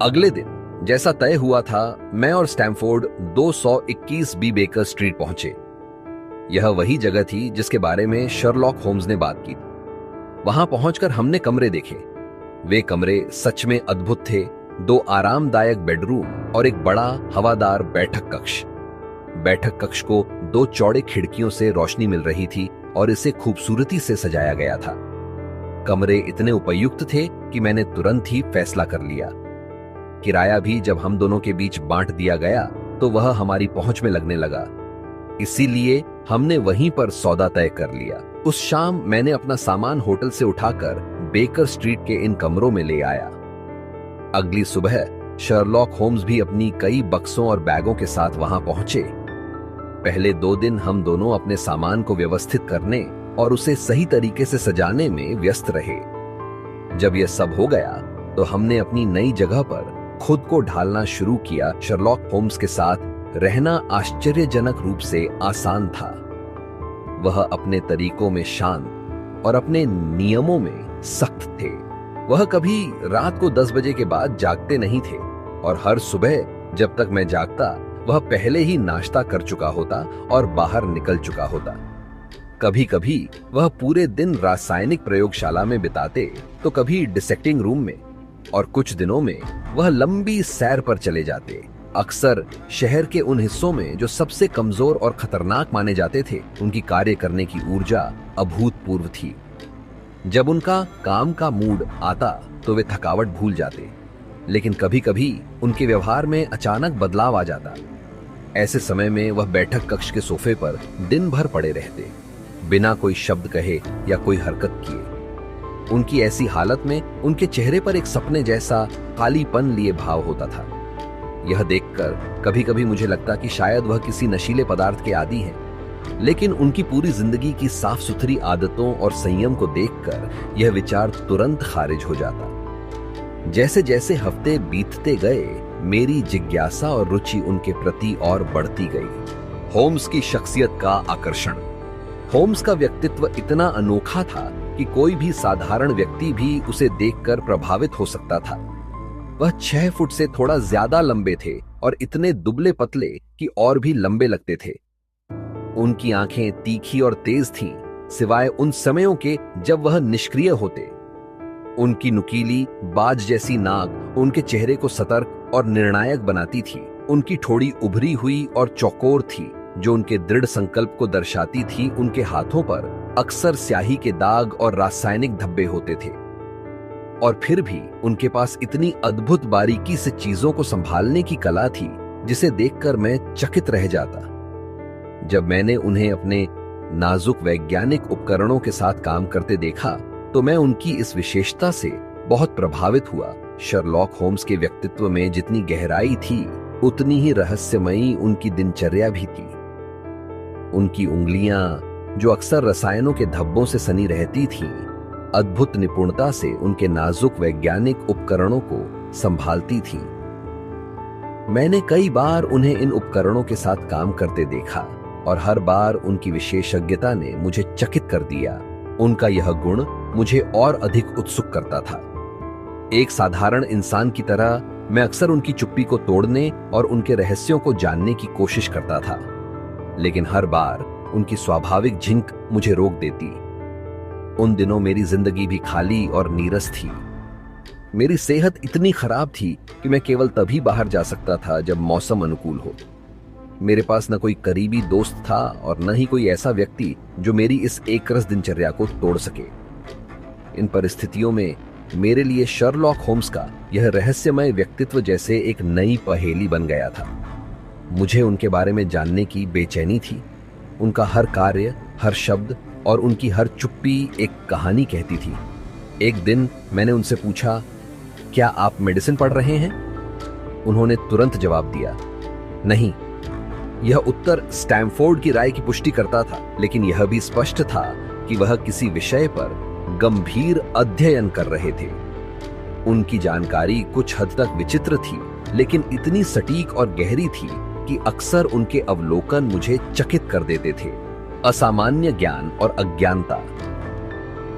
अगले दिन जैसा तय हुआ था, मैं और स्टैमफोर्ड 221 बी बेकर स्ट्रीट पहुंचे। यह वही जगह थी जिसके बारे में शर्लॉक होम्स ने बात की। वहां पहुंचकर हमने कमरे देखे। वे कमरे सच में अद्भुत थे। 2 आरामदायक बेडरूम और एक बड़ा हवादार बैठक कक्ष। बैठक कक्ष को 2 चौड़े खिड़कियों से रोशनी मिल रही थी और इसे खूबसूरती से सजाया गया था। कमरे इतने उपयुक्त थे कि मैंने तुरंत ही फैसला कर लिया। किराया भी जब हम दोनों के बीच बांट दिया गया तो वह हमारी पहुंच में लगने लगा। इसीलिए हमने वहीं पर सौदा तय कर लिया। उस शाम मैंने अपना सामान होटल से उठाकर बेकर स्ट्रीट के इन कमरों में ले आया। अगली सुबह शर्लॉक होम्स भी अपनी कई बक्सों और बैगों के साथ वहां पहुंचे। पहले 2 दिन हम दोनों अपने सामान को व्यवस्थित करने और उसे सही तरीके से सजाने में व्यस्त रहे। जब यह सब हो गया तो हमने अपनी नई जगह पर खुद को ढालना शुरू किया। शर्लॉक होम्स के साथ रहना आश्चर्यजनक रूप से आसान था। वह अपने तरीकों में शांत और अपने नियमों में सख्त थे। वह कभी रात को 10 बजे के बाद जागते नहीं थे और हर सुबह जब तक मैं जागता वह पहले ही नाश्ता कर चुका होता और बाहर निकल चुका होता। कभी कभी वह पूरे दिन रासायनिक प्रयोगशाला में बिताते तो कभी डिसेक्टिंग रूम में, और कुछ दिनों में वह लंबी सैर पर चले जाते। अक्सर शहर के उन हिस्सों में जो सबसे कमजोर और खतरनाक माने जाते थे। उनकी कार्य करने की ऊर्जा अभूतपूर्व थी। जब उनका काम का मूड आता तो वे थकावट भूल जाते, लेकिन कभी कभी उनके व्यवहार में अचानक बदलाव आ जाता। ऐसे समय में वह बैठक कक्ष के सोफे पर दिन भर पड़े रहते, बिना कोई शब्द कहे या कोई हरकत किए। उनकी ऐसी हालत में उनके चेहरे पर एक सपने जैसा कालीपन लिए भाव होता था। यह देखकर कभी कभी मुझे लगता कि शायद वह किसी नशीले पदार्थ के आदी हैं, लेकिन उनकी पूरी जिंदगी की साफ सुथरी आदतों और संयम को देखकर यह विचार तुरंत खारिज हो जाता। जैसे जैसे हफ्ते बीतते गए मेरी जिज्ञासा और रुचि उनके प्रति और बढ़ती गई। होम्स की शख्सियत का आकर्षण। होम्स का व्यक्तित्व इतना अनोखा था कि कोई भी साधारण व्यक्ति भी उसे देखकर प्रभावित हो सकता था। वह 6 फुट से थोड़ा ज्यादा लंबे थे और इतने दुबले पतले कि और भी लंबे लगते थे। उनकी आंखें तीखी और तेज थीं, सिवाय उन समयों के जब वह निष्क्रिय होते। उनकी नुकीली बाज जैसी नाक उनके चेहरे को सतर्क और निर्णायक बनाती थी। उनकी ठोड़ी उभरी हुई और चौकोर थी, जो उनके दृढ़ संकल्प को दर्शाती थी। उनके हाथों पर अक्सर स्याही के दाग और रासायनिक धब्बे होते थे, और फिर भी उनके पास इतनी अद्भुत बारीकी से चीजों को संभालने की कला थी जिसे देखकर मैं चकित रह जाता। जब मैंने उन्हें अपने नाजुक वैज्ञानिक उपकरणों के साथ काम करते देखा तो मैं उनकी इस विशेषता से बहुत प्रभावित हुआ। शर्लॉक होम्स के व्यक्तित्व में जितनी गहराई थी उतनी ही रहस्यमयी उनकी दिनचर्या भी थी। उनकी उंगलियां, जो अक्सर रसायनों के धब्बों से सनी रहती थीं, अद्भुत निपुणता से उनके नाजुक वैज्ञानिक उपकरणों को संभालती थीं। मैंने कई बार उन्हें इन उपकरणों के साथ काम करते देखा और हर बार उनकी विशेषज्ञता ने मुझे चकित कर दिया। उनका यह गुण मुझे और अधिक उत्सुक करता था। एक साधारण इंसान की तरह मैं अक्सर उनकी चुप्पी को तोड़ने और उनके रहस्यों को जानने की कोशिश करता था, लेकिन हर बार उनकी स्वाभाविक झिंक मुझे रोक देती। उन दिनों मेरी जिंदगी भी खाली और नीरस थी। मेरी सेहत इतनी खराब थी कि मैं केवल तभी बाहर जा सकता था जब मौसम अनुकूल हो। मेरे पास न कोई करीबी दोस्त था और न ही कोई ऐसा व्यक्ति जो मेरी इस एकरस दिनचर्या को तोड़ सके। इन परिस्थितियों में मेरे लिए शर्लॉक होम्स का यह रहस्यमय व्यक्तित्व जैसे एक नई पहेली बन गया था। मुझे उनके बारे में जानने की बेचैनी थी। उनका हर कार्य, हर शब्द और उनकी हर चुप्पी एक कहानी कहती थी। एक दिन मैंने उनसे पूछा, क्या आप मेडिसिन पढ़ रहे हैं? उन्होंने तुरंत जवाब दिया, नहीं। यह उत्तर स्टैमफोर्ड की राय की पुष्टि करता था, लेकिन यह भी स्पष्ट था कि वह किसी विषय पर गंभीर अध्ययन कर रहे थे। उनकी जानकारी कुछ हद तक विचित्र थी, लेकिन इतनी सटीक और गहरी थी कि अक्सर उनके अवलोकन मुझे चकित कर देते थे। असामान्य ज्ञान और अज्ञानता।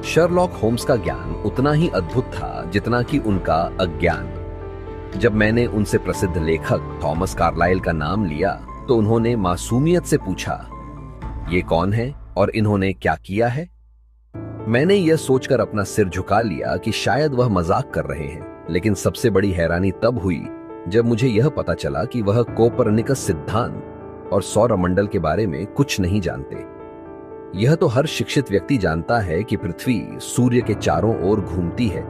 शर्लॉक होम्स का ज्ञान उतना ही अद्भुत था जितना कि उनका अज्ञान। जब मैंने उनसे प्रसिद्ध लेखक थॉमस कार्लाइल का नाम लिया तो उन्होंने मासूमियत से पूछा, ये कौन है और इन्होंने क्या किया है? मैंने यह सोचकर अपना सिर झुका लिया कि शायद वह मजाक कर रहे हैं, लेकिन सबसे बड़ी हैरानी तब हुई जब मुझे यह पता चला कि वह कोपरनिकस सिद्धांत और सौरमंडल के बारे में कुछ नहीं जानते। यह तो हर शिक्षित व्यक्ति जानता है कि पृथ्वी सूर्य के चारों ओर घूमती है,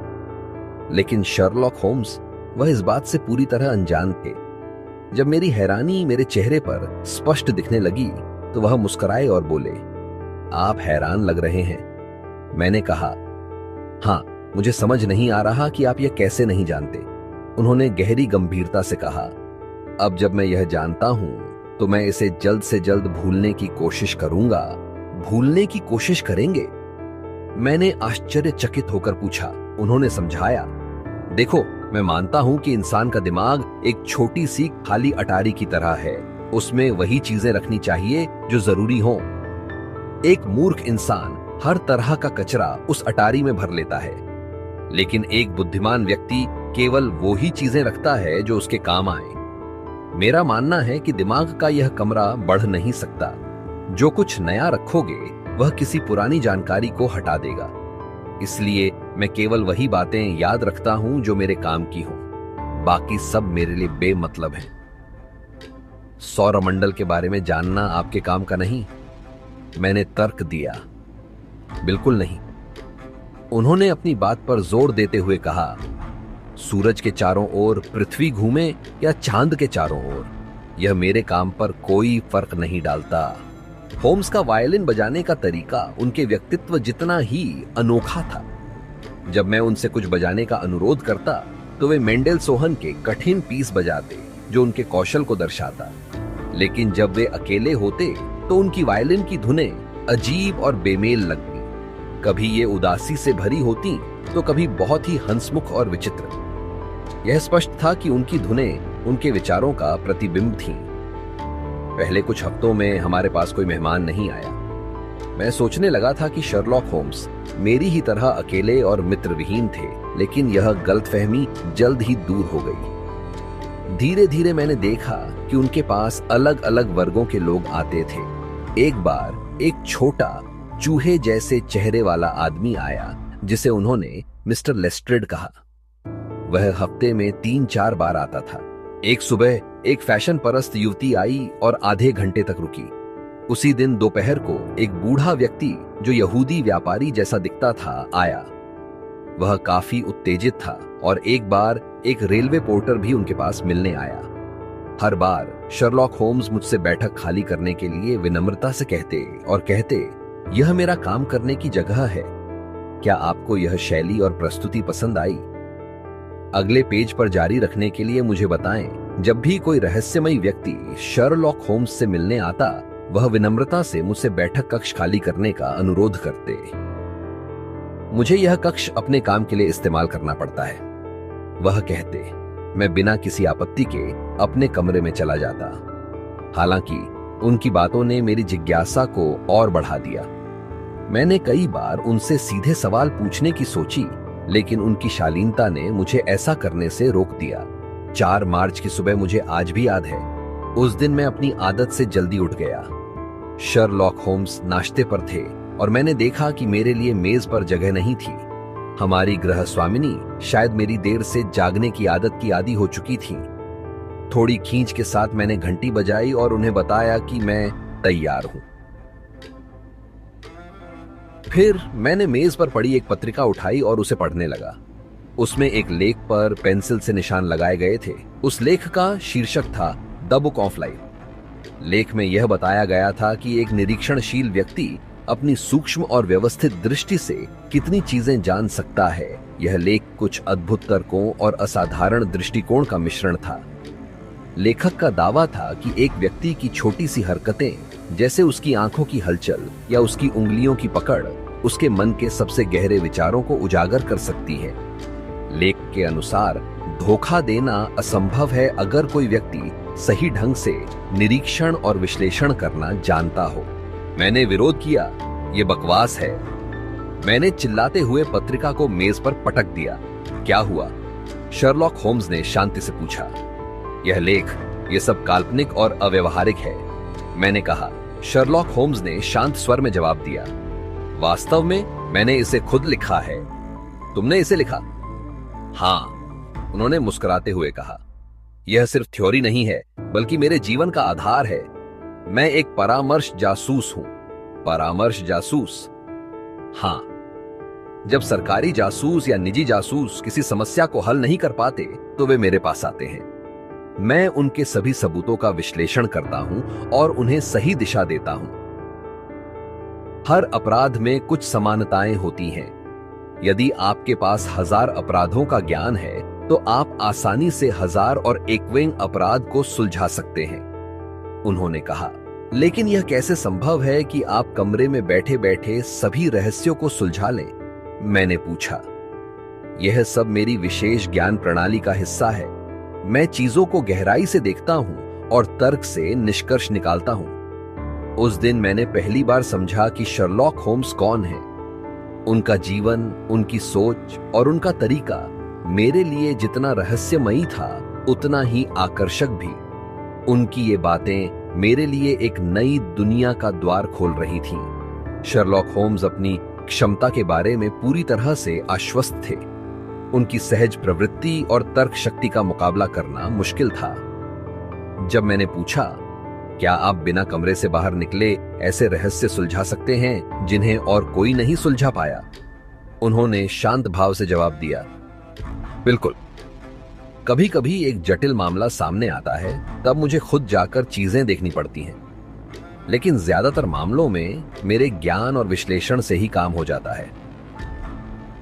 लेकिन शर्लॉक होम्स वह इस बात से पूरी तरह अनजान थे। जब मेरी हैरानी मेरे चेहरे पर स्पष्ट दिखने लगी तो वह मुस्कुराए और बोले, आप हैरान लग रहे हैं। मैंने कहा, हाँ, मुझे समझ नहीं आ रहा कि आप यह कैसे नहीं जानते। उन्होंने गहरी गंभीरता से कहा, अब जब मैं यह जानता हूं तो मैं इसे जल्द से जल्द भूलने की कोशिश करूंगा। भूलने की कोशिश करेंगे? मैंने आश्चर्यचकित होकर पूछा। उन्होंने समझाया, देखो, मैं मानता हूं कि इंसान का दिमाग एक छोटी सी खाली अटारी की तरह है। उसमें वही चीजें रखनी चाहिए जो जरूरी हों। एक मूर्ख इंसान हर तरह का कचरा उस अटारी में भर लेता है, लेकिन एक बुद्धिमान व्यक्ति केवल वो ही चीजें रखता है जो उसके काम आए। मेरा मानना है कि दिमाग का यह कमरा बढ़ नहीं सकता। जो कुछ नया रखोगे वह किसी पुरानी जानकारी को हटा देगा। इसलिए मैं केवल वही बातें याद रखता हूं जो मेरे काम की हों। बाकी सब मेरे लिए बेमतलब है। सौरमंडल के बारे में जानना आपके काम का नहीं? मैंने तर्क दिया, बिल्कुल नहीं। उन्होंने अपनी बात पर जोर देते हुए कहा, सूरज के चारों ओर पृथ्वी घूमे या चांद के चारों ओर, यह मेरे काम पर कोई फर्क नहीं डालता। होम्स का वायलिन बजाने का तरीका उनके व्यक्तित्व जितना ही अनोखा था। जब मैं उनसे कुछ बजाने का अनुरोध करता तो वे मेंडेलसोहन के कठिन पीस बजाते जो उनके कौशल को दर्शाता, लेकिन जब वे अकेले होते तो उनकी वायलिन की धुनें अजीब और बेमेल लगती। कभी ये उदासी से भरी होती तो कभी बहुत ही हंसमुख और विचित्र। यह स्पष्ट था कि उनकी धुनें उनके विचारों का प्रतिबिंब थीं। पहले कुछ हफ्तों में हमारे पास कोई मेहमान नहीं आया। मैं सोचने लगा था कि शर्लॉक होम्स मेरी ही तरह अकेले और मित्रविहीन थे, लेकिन यह गलतफहमी जल्द ही दूर हो गई। धीरे धीरे मैंने देखा कि उनके पास अलग अलग वर्गों के लोग आते थे। एक बार एक छोटा चूहे जैसे चेहरे वाला आदमी आया जिसे उन्होंने मिस्टर लेस्ट्रेड कहा। वह हफ्ते में 3-4 बार आता था। एक सुबह एक फैशन परस्त युवती आई और आधे घंटे तक रुकी। उसी दिन दोपहर को एक बूढ़ा व्यक्ति जो यहूदी व्यापारी जैसा दिखता था आया। वह काफी उत्तेजित था और एक बार एक रेलवे पोर्टर भी उनके पास मिलने आया। हर बार शर्लॉक होम्स मुझसे बैठक खाली करने के लिए विनम्रता से कहते, यह मेरा काम करने की जगह है। क्या आपको यह शैली और प्रस्तुति पसंद आई? अगले पेज पर जारी रखने के लिए मुझे बताएं। जब भी कोई रहस्यमयी व्यक्ति शर्लॉक होम्स से मिलने आता, वह विनम्रता से मुझसे बैठक कक्ष खाली करने का अनुरोध करते। मुझे यह कक्ष अपने काम के लिए इस्तेमाल करना पड़ता है, वह कहते। मैं बिना किसी आपत्ति के अपने कमरे में चला जाता। हालांकि उनकी बातों ने मेरी जिज्ञासा को और बढ़ा दिया। मैंने कई बार उनसे सीधे सवाल पूछने की सोची, लेकिन उनकी शालीनता ने मुझे ऐसा करने से रोक दिया। 4 मार्च की सुबह मुझे आज भी याद है। उस दिन मैं अपनी आदत से जल्दी उठ गया। शर्लॉक होम्स नाश्ते पर थे और मैंने देखा कि मेरे लिए मेज पर जगह नहीं थी। हमारी गृह स्वामिनी शायद मेरी देर से जागने की आदत की आदी हो चुकी थी। थोड़ी खींच के साथ मैंने घंटी बजाई और उन्हें बताया कि मैं तैयार हूं। फिर मैंने मेज पर पड़ी एक पत्रिका उठाई और उसे पढ़ने लगा। उसमें एक लेख पर पेंसिल से निशान लगाए गए थे। उस लेख का शीर्षक था द बुक ऑफ लाइफ। लेख में यह बताया गया था कि एक निरीक्षणशील व्यक्ति अपनी सूक्ष्म और व्यवस्थित दृष्टि से कितनी चीजें जान सकता है। यह लेख कुछ अद्भुत तर्कों और असाधारण दृष्टिकोण का मिश्रण था। लेखक का दावा था कि एक व्यक्ति की छोटी सी हरकतें, जैसे उसकी आंखों की हलचल या उसकी उंगलियों की पकड़, उसके मन के सबसे गहरे विचारों को उजागर कर सकती है। लेख के अनुसार धोखा देना असंभव है अगर कोई व्यक्ति सही ढंग से निरीक्षण और विश्लेषण करना जानता हो। मैंने विरोध किया, ये बकवास है। मैंने चिल्लाते हुए पत्रिका को मेज पर पटक दिया। क्या हुआ? शर्लॉक होम्स ने शांति से पूछा। यह लेख, यह सब काल्पनिक और अव्यवहारिक है, मैंने कहा। शर्लॉक होम्स ने शांत स्वर में जवाब दिया। वास्तव में मैंने इसे खुद लिखा है। तुमने इसे लिखा? हाँ, उन्होंने मुस्कुराते हुए कहा। यह सिर्फ थ्योरी नहीं है, बल्कि मेरे जीवन का आधार है। मैं एक परामर्श जासूस हूं। परामर्श जासूस? हाँ। जब सरकारी जासूस या निजी जासूस किसी समस्या को हल नहीं कर पाते, तो वे मेरे पास आते हैं। मैं उनके सभी सबूतों का विश्लेषण करता हूं और उन्हें सही दिशा देता हूं। हर अपराध में कुछ समानताएं होती हैं। यदि आपके पास 1000 अपराधों का ज्ञान है, तो आप आसानी से 1001वें अपराध को सुलझा सकते हैं, उन्होंने कहा। लेकिन यह कैसे संभव है कि आप कमरे में बैठे बैठे सभी रहस्यों को सुलझा लें? मैंने पूछा। यह सब मेरी विशेष ज्ञान प्रणाली का हिस्सा है। मैं चीजों को गहराई से देखता हूं और तर्क से निष्कर्ष निकालता हूं। उस दिन मैंने पहली बार समझा कि शर्लॉक होम्स कौन है। उनका जीवन, उनकी सोच और उनका तरीका मेरे लिए जितना रहस्यमयी था, उतना ही आकर्षक भी। उनकी ये बातें मेरे लिए एक नई दुनिया का द्वार खोल रही थीं। शर्लॉक होम्स अपनी क्षमता के बारे में पूरी तरह से आश्वस्त थे। उनकी सहज प्रवृत्ति और तर्क शक्ति का मुकाबला करना मुश्किल था। जब मैंने पूछा, क्या आप बिना कमरे से बाहर निकले ऐसे रहस्य सुलझा सकते हैं जिन्हें और कोई नहीं सुलझा पाया? उन्होंने शांत भाव से जवाब दिया, बिल्कुल। कभी कभी एक जटिल मामला सामने आता है, तब मुझे खुद जाकर चीजें देखनी पड़ती हैं। लेकिन ज्यादातर मामलों में मेरे ज्ञान और विश्लेषण से ही काम हो जाता है।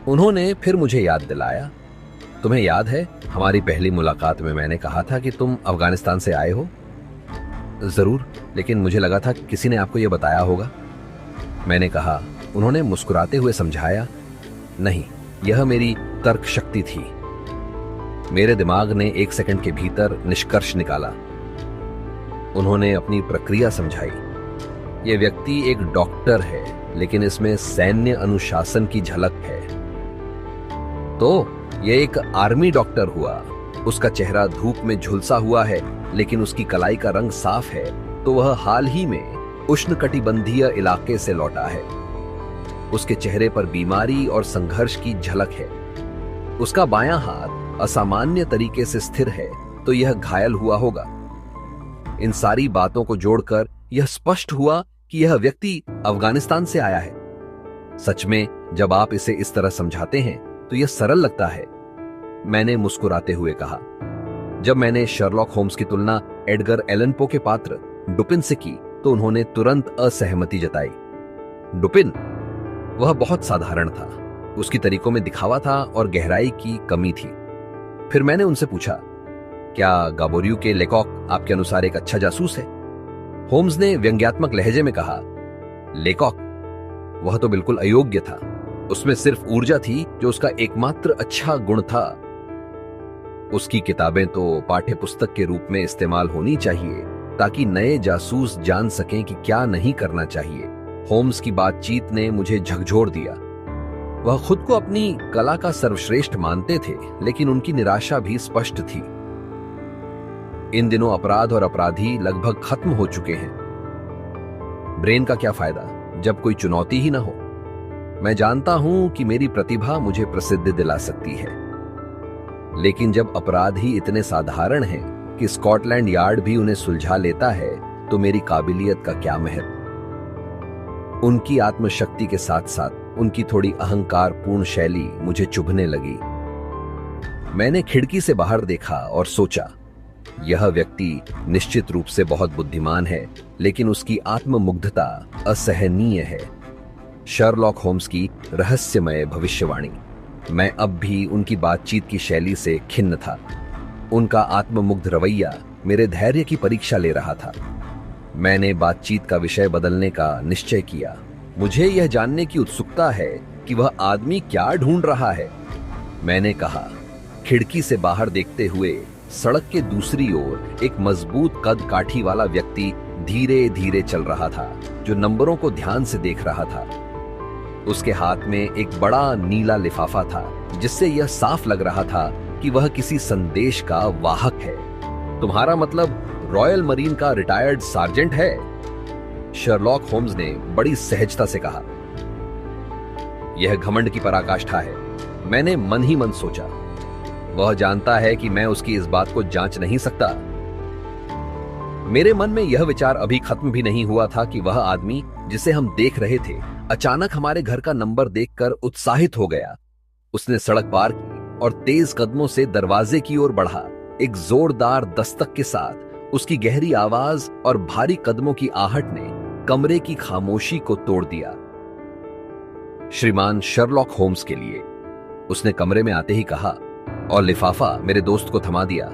उन्होंने फिर मुझे याद दिलाया, तुम्हें याद है हमारी पहली मुलाकात में मैंने कहा था कि तुम अफगानिस्तान से आए हो? जरूर, लेकिन मुझे लगा था कि किसी ने आपको यह बताया होगा, मैंने कहा। उन्होंने मुस्कुराते हुए समझाया, नहीं, यह मेरी तर्क शक्ति थी। मेरे दिमाग ने 1 सेकंड के भीतर निष्कर्ष निकाला। उन्होंने अपनी प्रक्रिया समझाई। यह व्यक्ति एक डॉक्टर है, लेकिन इसमें सैन्य अनुशासन की झलक है। तो यह एक आर्मी डॉक्टर हुआ। उसका चेहरा धूप में झुलसा हुआ है, लेकिन उसकी कलाई का रंग साफ है, तो वह हाल ही में उष्णकटिबंधीय इलाके से लौटा है। उसके चेहरे पर बीमारी और संघर्ष की झलक है। उसका बायां हाथ असामान्य तरीके से स्थिर है, तो यह घायल हुआ होगा। इन सारी बातों को जोड़कर यह स्पष्ट हुआ कि यह व्यक्ति अफगानिस्तान से आया है। सच में, जब आप इसे इस तरह समझाते हैं तो यह सरल लगता है, मैंने मुस्कुराते हुए कहा। जब मैंने शर्लॉक होम्स की तुलना एडगर एलन पो के पात्र डुपिन से की, तो उन्होंने तुरंत असहमति जताई। डुपिन, वह बहुत साधारण था। उसकी तरीकों में दिखावा था और गहराई की कमी थी। फिर मैंने उनसे पूछा, क्या गाबोरियो के लेकॉक आपके अनुसार एक अच्छा जासूस है? होम्स ने व्यंग्यात्मक लहजे में कहा, लेकॉक? वह तो बिल्कुल अयोग्य था। उसमें सिर्फ ऊर्जा थी जो उसका एकमात्र अच्छा गुण था। उसकी किताबें तो पाठ्य पुस्तक के रूप में इस्तेमाल होनी चाहिए, ताकि नए जासूस जान सकें कि क्या नहीं करना चाहिए। होम्स की बातचीत ने मुझे झकझोर दिया। वह खुद को अपनी कला का सर्वश्रेष्ठ मानते थे, लेकिन उनकी निराशा भी स्पष्ट थी। इन दिनों अपराध और अपराधी लगभग खत्म हो चुके हैं। ब्रेन का क्या फायदा जब कोई चुनौती ही ना हो? मैं जानता हूं कि मेरी प्रतिभा मुझे प्रसिद्धि दिला सकती है, लेकिन जब अपराधी इतने साधारण हैं कि स्कॉटलैंड यार्ड भी उन्हें सुलझा लेता है, तो मेरी काबिलियत का क्या महत्व? उनकी आत्मशक्ति के साथ साथ उनकी थोड़ी अहंकारपूर्ण शैली मुझे चुभने लगी। मैंने खिड़की से बाहर देखा और सोचा, यह व्यक्ति निश्चित रूप से बहुत बुद्धिमान है, लेकिन उसकी आत्ममुग्धता असहनीय है। शर्लॉक होम्स की रहस्यमय भविष्यवाणी। मैं अब भी उनकी बातचीत की शैली से खिन्न था। उनका आत्ममुग्ध रवैया मेरे धैर्य की परीक्षा ले रहा था। मैंने बातचीत का विषय बदलने का निश्चय किया। मुझे यह जानने की उत्सुकता है कि वह आदमी क्या ढूंढ रहा है, मैंने कहा। खिड़की से बाहर देखते हुए सड़क के दूसरी ओर एक मजबूत कद काठी वाला व्यक्ति धीरे धीरे चल रहा था, जो नंबरों को ध्यान से देख रहा था। उसके हाथ में एक बड़ा नीला लिफाफा था, जिससे यह साफ लग रहा था कि वह किसी संदेश का वाहक है। तुम्हारा मतलब रॉयल मरीन का रिटायर्ड सार्जेंट है? शर्लॉक होम्स ने बड़ी सहजता से कहा। यह घमंड की पराकाष्ठा है, मैंने मन ही मन सोचा। वह जानता है कि मैं उसकी इस बात को जांच नहीं सकता। मेरे मन में यह विचार अभी खत्म भी नहीं हुआ था कि वह आदमी जिसे हम देख रहे थे अचानक हमारे घर का नंबर देखकर उत्साहित हो गया। उसने सड़क पार की और तेज कदमों से दरवाजे की ओर बढ़ा। एक जोरदार दस्तक के साथ उसकी गहरी आवाज और भारी कदमों की आहट ने कमरे की खामोशी को तोड़ दिया। श्रीमान शर्लॉक होम्स के लिए, उसने कमरे में आते ही कहा और लिफाफा मेरे दोस्त को थमा दिया।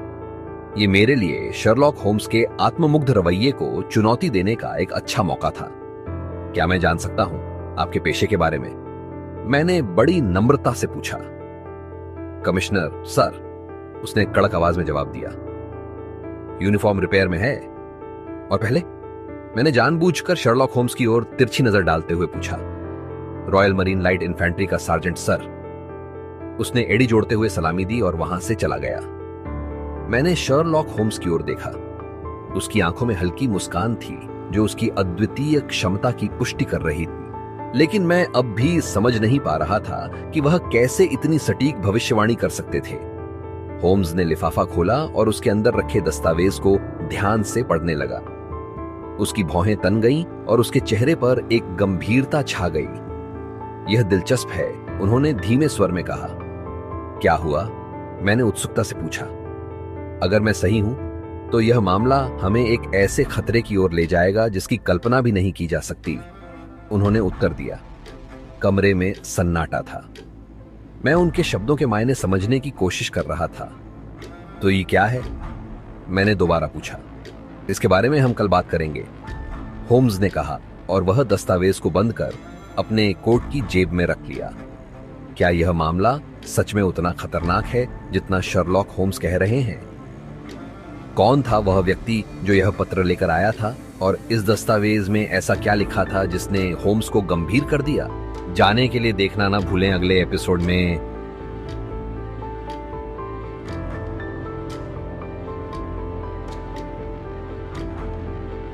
ये मेरे लिए शर्लॉक होम्स के आत्ममुग्ध रवैये को चुनौती देने का एक अच्छा मौका था। क्या मैं जान सकता हूं आपके पेशे के बारे में? मैंने बड़ी नम्रता से पूछा। कमिश्नर सर, उसने कड़क आवाज में जवाब दिया। यूनिफॉर्म रिपेयर में है? और पहले? मैंने जानबूझकर शर्लॉक होम्स की ओर तिरछी नजर डालते हुए पूछा। रॉयल मरीन लाइट इन्फेंट्री का सार्जेंट सर। उसने एड़ी जोड़ते हुए सलामी दी और वहां से चला गया। मैंने शर्लॉक होम्स की ओर देखा। उसकी आंखों में हल्की मुस्कान थी जो उसकी अद्वितीय क्षमता की पुष्टि कर रही थी, लेकिन मैं अब भी समझ नहीं पा रहा था कि वह कैसे इतनी सटीक भविष्यवाणी कर सकते थे। होम्स ने लिफाफा खोला और उसके अंदर रखे दस्तावेज को ध्यान से पढ़ने लगा। उसकी भौहें तन गईं और उसके चेहरे पर एक गंभीरता छा गई। यह दिलचस्प है, उन्होंने धीमे स्वर में कहा। क्या हुआ? मैंने उत्सुकता से पूछा। अगर मैं सही हूं तो यह मामला हमें एक ऐसे खतरे की ओर ले जाएगा जिसकी कल्पना भी नहीं की जा सकती, उन्होंने उत्तर दिया। कमरे में सन्नाटा था। मैं उनके शब्दों के मायने समझने की कोशिश कर रहा था। तो ये क्या है? मैंने दोबारा पूछा। इसके बारे में हम कल बात करेंगे, होम्स ने कहा और वह दस्तावेज को बंद कर अपने कोट की जेब में रख लिया। क्या यह मामला सच में उतना खतरनाक है जितना शर्लॉक होम्स कह रहे हैं? कौन था वह व्यक्ति जो यह पत्र लेकर आया था और इस दस्तावेज में ऐसा क्या लिखा था जिसने होम्स को गंभीर कर दिया? जाने के लिए देखना ना भूलें अगले एपिसोड में